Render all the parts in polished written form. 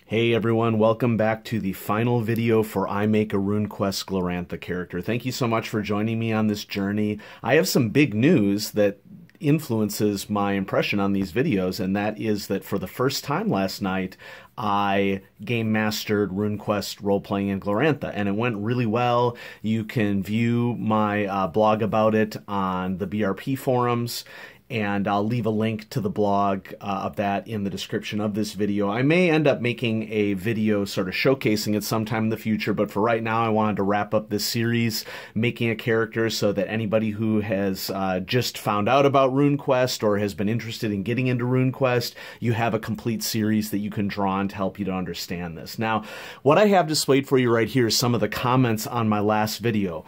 Hey everyone, welcome back to the final video for I Make a Runequest Glorantha character. Thank you so much for joining me on this journey. I have some big news that influences my impression on these videos, and that is that for the first time last night, I game mastered Runequest role-playing in Glorantha, and it went really well. You can view my blog about it on the BRP forums, and I'll leave a link to the blog of that in the description of this video. I may end up making a video sort of showcasing it sometime in the future, but for right now I wanted to wrap up this series, making a character so that anybody who has just found out about Runequest or has been interested in getting into Runequest, you have a complete series that you can draw on to help you to understand this. Now, what I have displayed for you right here is some of the comments on my last video.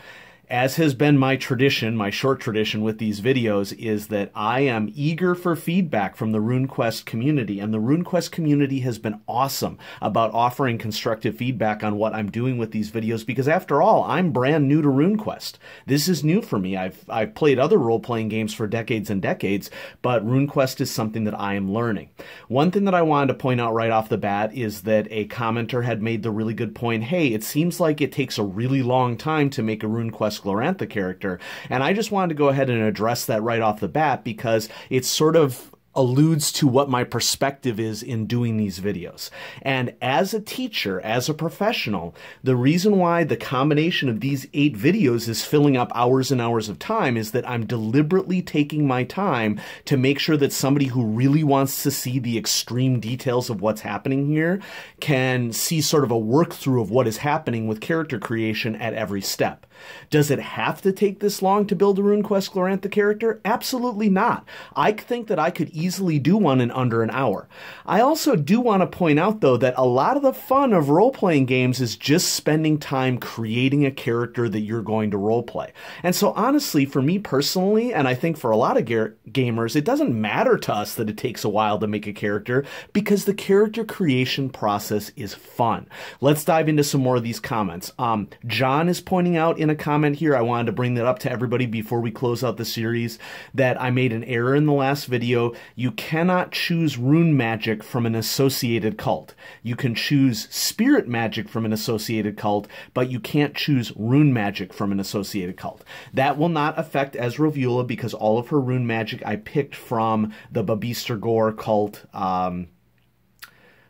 As has been my tradition, my short tradition with these videos, is that I am eager for feedback from the Runequest community, and the Runequest community has been awesome about offering constructive feedback on what I'm doing with these videos, because after all, I'm brand new to Runequest. This is new for me. I've played other role-playing games for decades and decades, but Runequest is something that I am learning. One thing that I wanted to point out right off the bat is that a commenter had made the really good point, hey, it seems like it takes a really long time to make a Runequest Glorantha character, and I just wanted to go ahead and address that right off the bat because it sort of alludes to what my perspective is in doing these videos. And as a teacher, as a professional, the reason why the combination of these 8 videos is filling up hours and hours of time is that I'm deliberately taking my time to make sure that somebody who really wants to see the extreme details of what's happening here can see sort of a work through of what is happening with character creation at every step. Does it have to take this long to build a Runequest Glorantha character? Absolutely not. I think that I could easily do one in under an hour. I also do want to point out, though, that a lot of the fun of role-playing games is just spending time creating a character that you're going to role-play. And so honestly, for me personally, and I think for a lot of gamers, it doesn't matter to us that it takes a while to make a character because the character creation process is fun. Let's dive into some more of these comments. John is pointing out in a comment here, I wanted to bring that up to everybody before we close out the series, that I made an error in the last video. You cannot choose rune magic from an associated cult. You can choose spirit magic from an associated cult, but you can't choose rune magic from an associated cult. That will not affect Ezreal because all of her rune magic I picked from the Babeester cult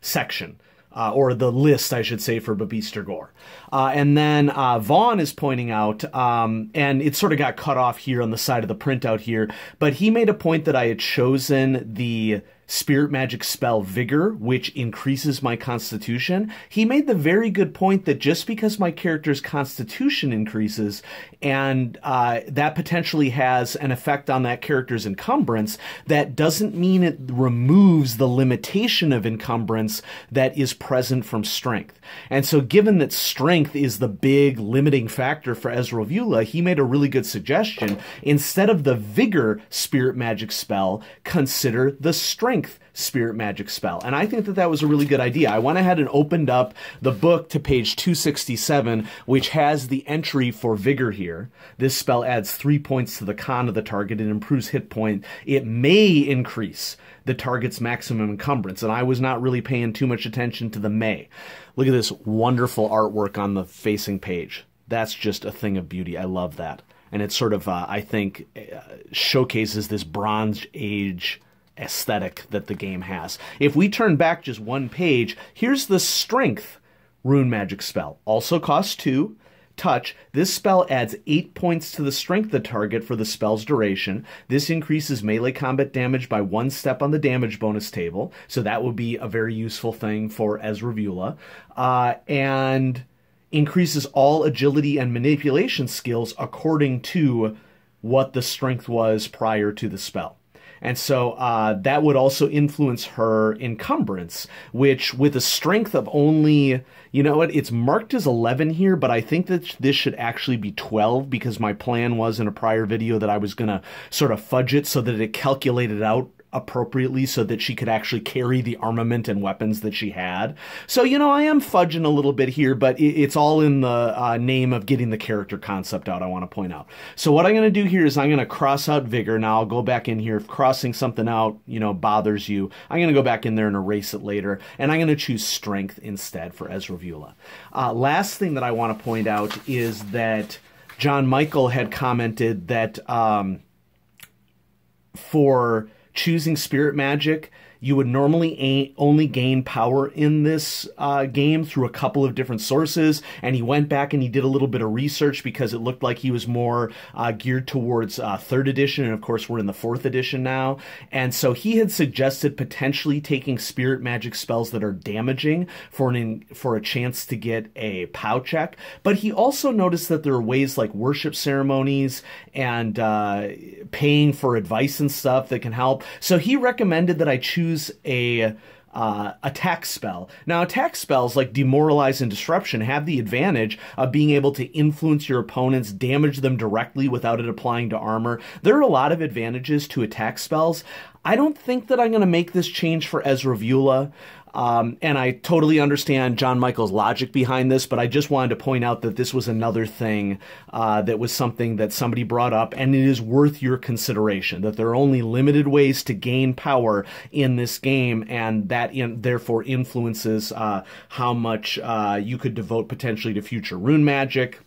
section. Or the list, I should say, for Babeester. And then Vaughn is pointing out, and it sort of got cut off here on the side of the printout here, but he made a point that I had chosen the spirit magic spell Vigor, which increases my constitution. He made the very good point that just because my character's constitution increases and that potentially has an effect on that character's encumbrance, that doesn't mean it removes the limitation of encumbrance that is present from strength. And so given that strength is the big limiting factor for Ezreal, he made a really good suggestion. Instead of the Vigor spirit magic spell, consider the Strength spirit magic spell. And I think that that was a really good idea. I went ahead and opened up the book to page 267, which has the entry for Vigor here. This spell adds 3 points to the con of the target and improves hit point. It may increase the target's maximum encumbrance, and I was not really paying too much attention to the may. Look at this wonderful artwork on the facing page. That's just a thing of beauty. I love that. And it sort of, I think, showcases this Bronze Age aesthetic that the game has. If we turn back just one page, here's the Strength rune magic spell. Also costs 2. Touch. This spell adds 8 points to the strength of the target for the spell's duration. This increases melee combat damage by 1 step on the damage bonus table, so that would be a very useful thing for Ezreal. And increases all agility and manipulation skills according to what the strength was prior to the spell. And so that would also influence her encumbrance, which with a strength of only, you know what, it's marked as 11 here, but I think that this should actually be 12 because my plan was in a prior video that I was going to sort of fudge it so that it calculated out appropriately so that she could actually carry the armament and weapons that she had. So, you know, I am fudging a little bit here, but it's all in the name of getting the character concept out, I want to point out. So what I'm going to do here is I'm going to cross out Vigor. Now I'll go back in here. If crossing something out, you know, bothers you, I'm going to go back in there and erase it later. And I'm going to choose Strength instead for Ezrevola. Last thing that I want to point out is that John Michael had commented that for choosing Spirit Magic, you would normally only gain power in this game through a couple of different sources, and he went back and he did a little bit of research because it looked like he was more geared towards 3rd edition, and of course we're in the 4th edition now, and so he had suggested potentially taking Spirit Magic spells that are damaging for a chance to get a POW check, but he also noticed that there are ways like worship ceremonies and paying for advice and stuff that can help, so he recommended that I choose a attack spell. Now, attack spells like Demoralize and Disruption have the advantage of being able to influence your opponents, damage them directly without it applying to armor. There are a lot of advantages to attack spells. I don't think that I'm going to make this change for Ezrevola. And I totally understand John Michael's logic behind this, but I just wanted to point out that this was another thing that was something that somebody brought up, and it is worth your consideration, that there are only limited ways to gain power in this game, and that therefore influences how much you could devote potentially to future rune magic.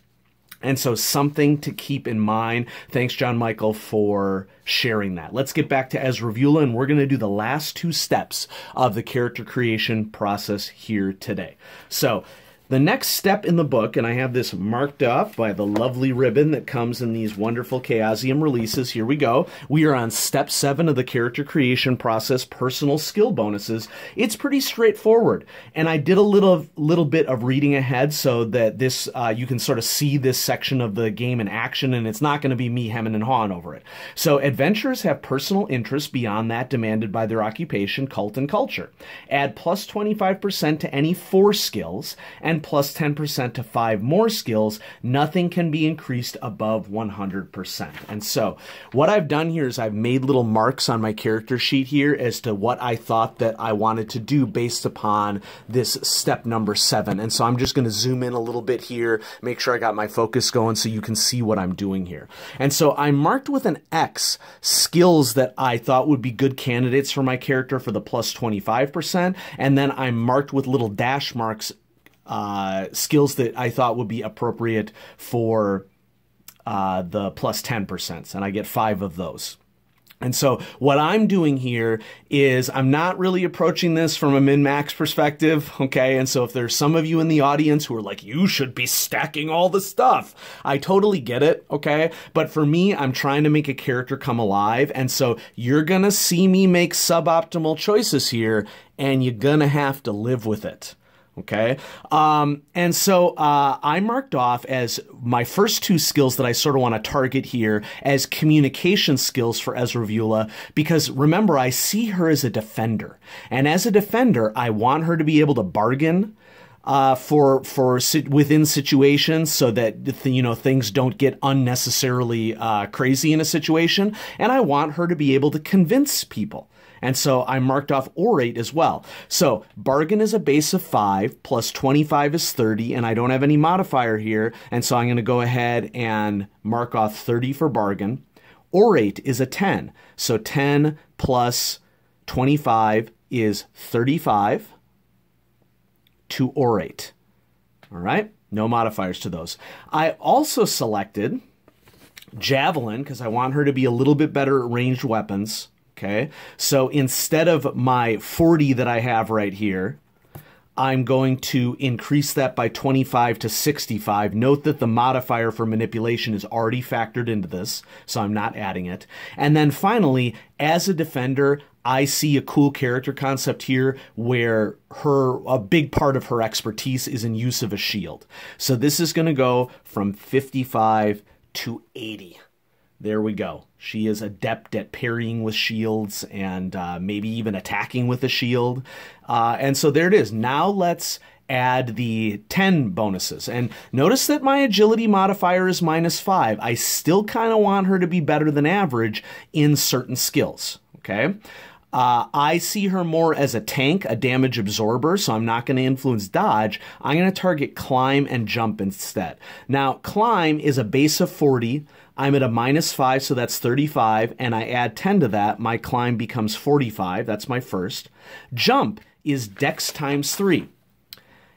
And so something to keep in mind. Thanks, John Michael, for sharing that. Let's get back to Ezrevola, and we're going to do the last 2 steps of the character creation process here today. So the next step in the book, and I have this marked up by the lovely ribbon that comes in these wonderful Chaosium releases. Here we go. We are on step 7 of the character creation process, personal skill bonuses. It's pretty straightforward, and I did a little bit of reading ahead so that this you can sort of see this section of the game in action, and it's not going to be me hemming and hawing over it. So adventurers have personal interests beyond that demanded by their occupation, cult, and culture. Add plus 25% to any 4 skills, and plus 10% to 5 more skills. Nothing can be increased above 100%. And so what I've done here is I've made little marks on my character sheet here as to what I thought that I wanted to do based upon this step number 7. And so I'm just going to zoom in a little bit here, make sure I got my focus going so you can see what I'm doing here. And so I marked with an X skills that I thought would be good candidates for my character for the plus 25%. And then I marked with little dash marks skills that I thought would be appropriate for the plus 10%, and I get 5 of those. And so what I'm doing here is I'm not really approaching this from a min-max perspective, okay? And so if there's some of you in the audience who are like, you should be stacking all the stuff, I totally get it, okay? But for me, I'm trying to make a character come alive, and so you're gonna see me make suboptimal choices here, and you're gonna have to live with it. Okay, and so I marked off as my first 2 skills that I sort of want to target here as communication skills for Ezrevola, because remember, I see her as a defender, and as a defender, I want her to be able to bargain within situations so that things don't get unnecessarily crazy in a situation, and I want her to be able to convince people. And so I marked off orate as well. So bargain is a base of 5, plus 25 is 30, and I don't have any modifier here, and so I'm going to go ahead and mark off 30 for bargain. Orate is a 10, so 10 plus 25 is 35 to orate. All right, no modifiers to those. I also selected javelin because I want her to be a little bit better at ranged weapons. Okay, so instead of my 40 that I have right here, I'm going to increase that by 25 to 65. Note that the modifier for manipulation is already factored into this, so I'm not adding it. And then finally, as a defender, I see a cool character concept here where a big part of her expertise is in use of a shield. So this is going to go from 55 to 80. There we go. She is adept at parrying with shields and maybe even attacking with a shield. And so there it is. Now let's add the 10 bonuses. And notice that my agility modifier is -5. I still kind of want her to be better than average in certain skills. Okay. I see her more as a tank, a damage absorber, so I'm not going to influence dodge. I'm going to target climb and jump instead. Now, climb is a base of 40. I'm at a -5, so that's 35, and I add 10 to that. My climb becomes 45. That's my first. Jump is dex times 3.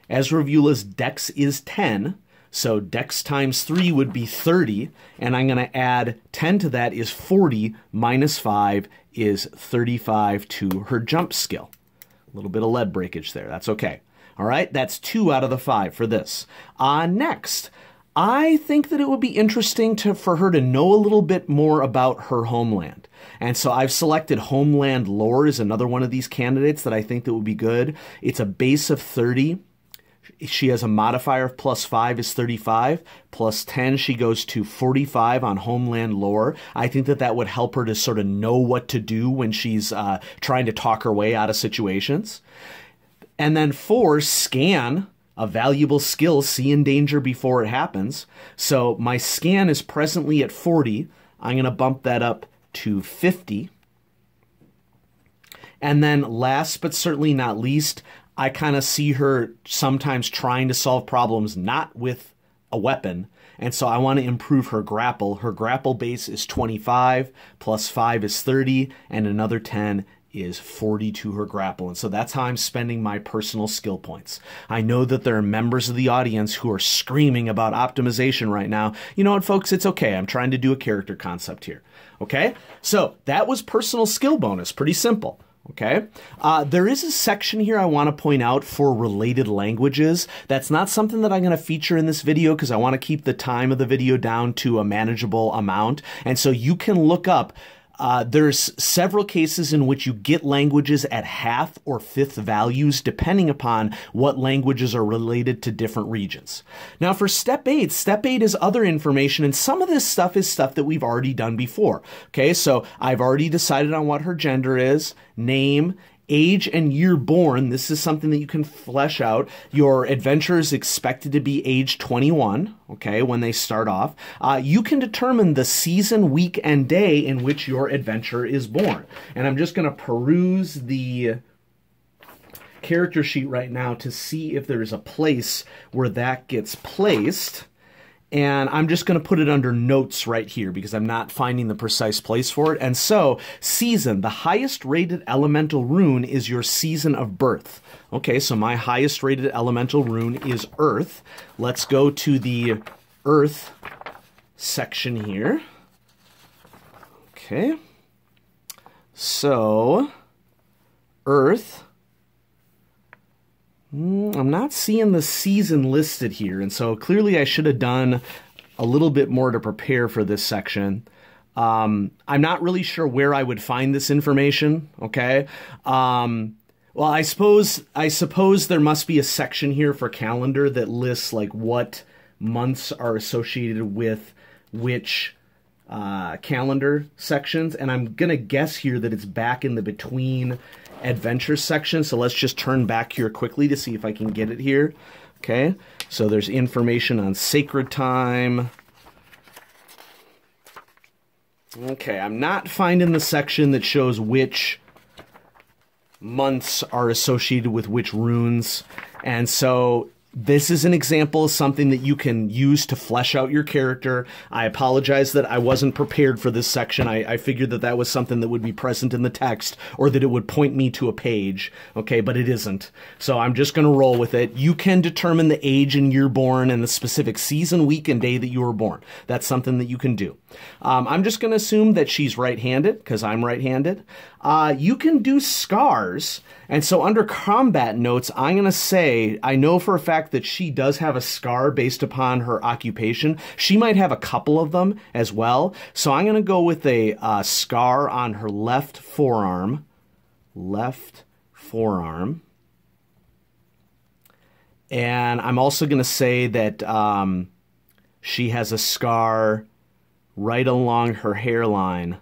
Ezreviula's dex is 10, so dex times 3 would be 30, and I'm going to add 10 to that is 40, -5 is 35 to her jump skill. A little bit of lead breakage there. That's okay. All right, that's 2 out of the 5 for this. Next, I think that it would be interesting for her to know a little bit more about her homeland. And so I've selected Homeland Lures, another one of these candidates that I think that would be good. It's a base of 30. She has a modifier of +5 is 35. +10, she goes to 45 on Homeland Lore. I think that that would help her to sort of know what to do when she's trying to talk her way out of situations. And then 4, Scan, a valuable skill, see in danger before it happens. So my Scan is presently at 40. I'm going to bump that up to 50. And then last but certainly not least, I kind of see her sometimes trying to solve problems not with a weapon, and so I want to improve her grapple. Her grapple base is 25, +5 is 30, and another 10 is 40 to her grapple. And so that's how I'm spending my personal skill points. I know that there are members of the audience who are screaming about optimization right now. You know what, folks? It's okay. I'm trying to do a character concept here. Okay? So that was personal skill bonus. Pretty simple. Okay, there is a section here I want to point out for related languages. That's not something that I'm going to feature in this video because I want to keep the time of the video down to a manageable amount. And so you can look up, there's several cases in which you get languages at 1/2 or 1/5 values depending upon what languages are related to different regions. Now for step 8 is other information, and some of this stuff is stuff that we've already done before. Okay, so I've already decided on what her gender is, name, age and year born. This is something that you can flesh out. Your adventure is expected to be age 21, okay, when they start off. You can determine the season, week, and day in which your adventure is born. And I'm just going to peruse the character sheet right now to see if there is a place where that gets placed. And I'm just going to put it under notes right here because I'm not finding the precise place for it. And so, season, the highest rated elemental rune is your season of birth. Okay, so my highest rated elemental rune is Earth. Let's go to the Earth section here. Okay, so Earth. I'm not seeing the season listed here, and so clearly I should have done a little bit more to prepare for this section. I'm not really sure where I would find this information, okay? Well, I suppose there must be a section here for calendar that lists like what months are associated with which calendar sections, and I'm going to guess here that it's back in the between adventure section, so let's just turn back here quickly to see if I can get it here. Okay, so there's information on sacred time. Okay, I'm not finding the section that shows which months are associated with which runes, and so this is an example of something that you can use to flesh out your character. I apologize that I wasn't prepared for this section. I figured that that was something that would be present in the text or that it would point me to a page, okay, but it isn't. So I'm just going to roll with it. You can determine the age and year born and the specific season, week, and day that you were born. That's something that you can do. I'm just going to assume that she's right-handed because I'm right-handed. You can do scars. And so under combat notes, I'm going to say, I know for a fact that she does have a scar based upon her occupation. She might have a couple of them as well. So I'm going to go with a scar on her left forearm. Left forearm. And I'm also going to say that she has a scar right along her hairline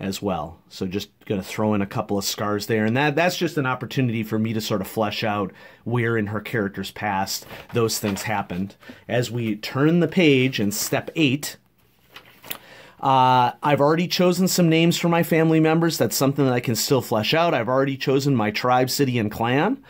as well. So just going to throw in a couple of scars there. And that's just an opportunity for me to sort of flesh out where in her character's past those things happened. As we turn the page in step 8, I've already chosen some names for my family members. That's something that I can still flesh out. I've already chosen my tribe, city, and clan.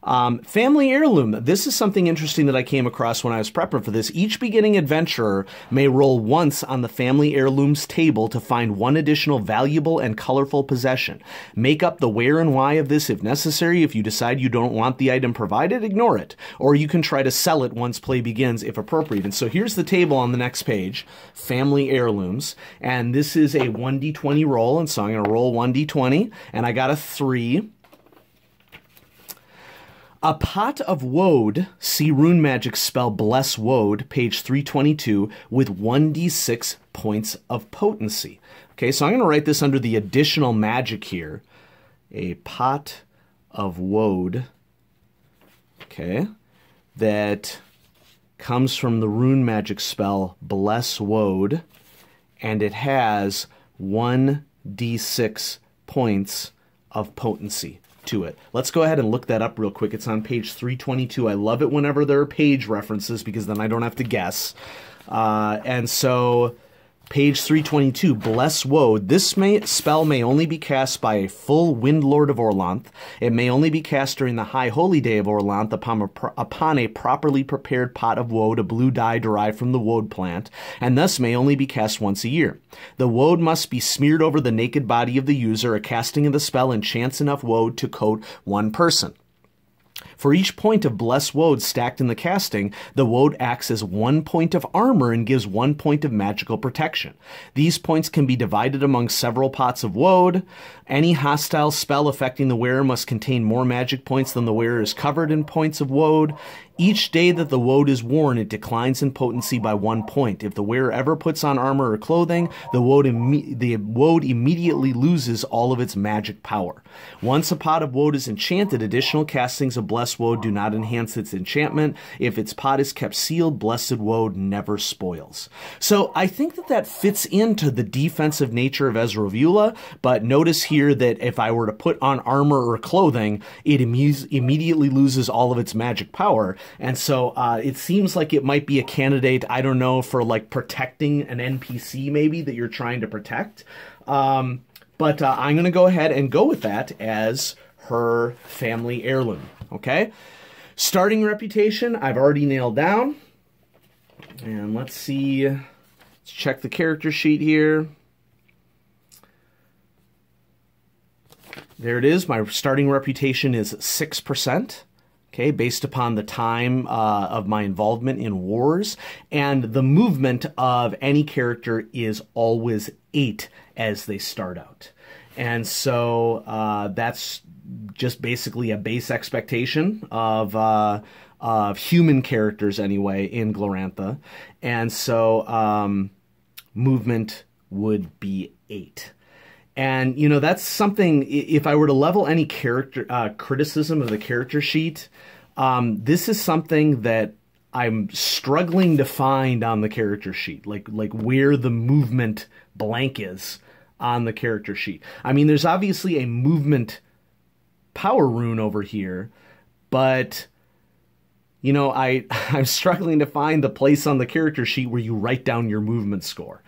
Family heirloom. This is something interesting that I came across when I was prepping for this. Each beginning adventurer may roll once on the family heirlooms table to find one additional valuable and colorful possession. Make up the where and why of this if necessary. If you decide you don't want the item provided, ignore it. Or you can try to sell it once play begins if appropriate. And so here's the table on the next page. Family heirlooms. And this is a 1d20 roll. And so I'm going to roll 1d20. And I got a 3. A pot of woad, see rune magic spell Bless Woad, page 322, with 1d6 points of potency. Okay, so I'm going to write this under the additional magic here. A pot of woad, okay, that comes from the rune magic spell Bless Woad, and it has 1d6 points of potency to it. Let's go ahead and look that up real quick. It's on page 322. I love it whenever there are page references because then I don't have to guess. And so page 322, Bless Woad. This spell may only be cast by a full Wind Lord of Orlanth. It may only be cast during the High Holy Day of Orlanth upon a properly prepared pot of woad, a blue dye derived from the woad plant, and thus may only be cast once a year. The woad must be smeared over the naked body of the user. A casting of the spell enchants enough woad to coat one person. For each point of Bless Woad stacked in the casting, the woad acts as 1 point of armor and gives 1 point of magical protection. These points can be divided among several pots of woad. Any hostile spell affecting the wearer must contain more magic points than the wearer is covered in points of woad. Each day that the woad is worn, it declines in potency by 1 point. If the wearer ever puts on armor or clothing, the woad immediately loses all of its magic power. Once a pot of woad is enchanted, additional castings of Blessed Woad do not enhance its enchantment. If its pot is kept sealed, Blessed Woad never spoils. So I think that that fits into the defensive nature of Ezreal, but notice here that if I were to put on armor or clothing, it immediately loses all of its magic power. And so it seems like it might be a candidate, I don't know, for like protecting an NPC maybe that you're trying to protect. But I'm going to go ahead and go with that as her family heirloom. Okay? Starting reputation, I've already nailed down. And let's see. Let's check the character sheet here. There it is. My starting reputation is 6%. Okay, based upon the time of my involvement in wars, and the movement of any character is always 8 as they start out. And so that's just basically a base expectation of human characters anyway in Glorantha. And so movement would be 8. And, you know, that's something, if I were to level any character criticism of the character sheet, this is something that I'm struggling to find on the character sheet, like where the movement blank is on the character sheet. I mean, there's obviously a movement power rune over here, but, you know, I'm struggling to find the place on the character sheet where you write down your movement score.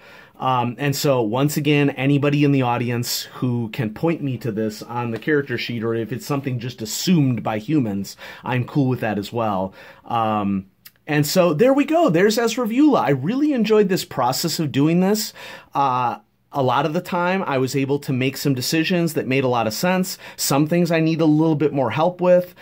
And so, once again, anybody in the audience who can point me to this on the character sheet, or if it's something just assumed by humans, I'm cool with that as well. And so, there we go. There's Ezreal. I really enjoyed this process of doing this. A lot of the time, I was able to make some decisions that made a lot of sense. Some things I need a little bit more help with.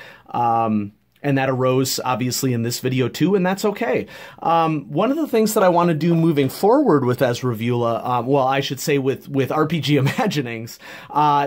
And that arose, obviously, in this video, too, and that's okay. One of the things that I want to do moving forward with Ezreal, well, I should say with RPG Imaginings,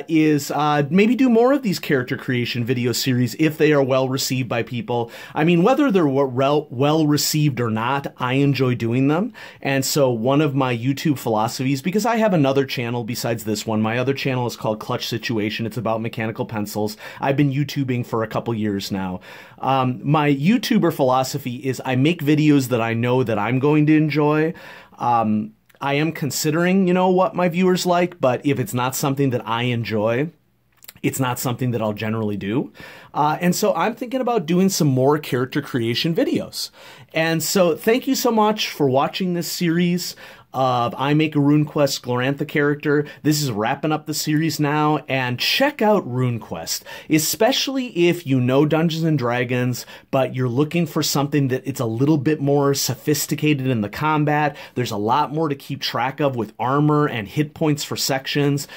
is maybe do more of these character creation video series if they are well-received by people. I mean, whether they're well-received or not, I enjoy doing them. And so one of my YouTube philosophies, because I have another channel besides this one, my other channel is called Clutch Situation. It's about mechanical pencils. I've been YouTubing for a couple years now. My YouTuber philosophy is I make videos that I know that I'm going to enjoy. I am considering, you know, what my viewers like, but if it's not something that I enjoy, it's not something that I'll generally do. And so I'm thinking about doing some more character creation videos. And so thank you so much for watching this series. of I Make a Runequest Glorantha character. This is wrapping up the series now, and check out Runequest, especially if you know Dungeons and Dragons, but you're looking for something that it's a little bit more sophisticated in the combat. There's a lot more to keep track of with armor and hit points for sections.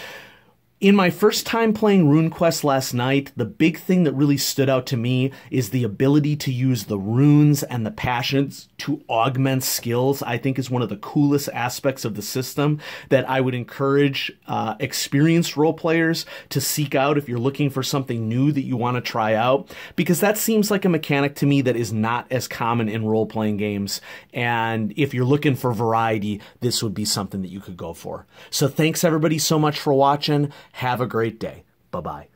In my first time playing Runequest last night, the big thing that really stood out to me is the ability to use the runes and the passions to augment skills. I think is one of the coolest aspects of the system that I would encourage experienced role players to seek out if you're looking for something new that you want to try out, because that seems like a mechanic to me that is not as common in role-playing games. And if you're looking for variety, this would be something that you could go for. So thanks everybody so much for watching. Have a great day. Bye-bye.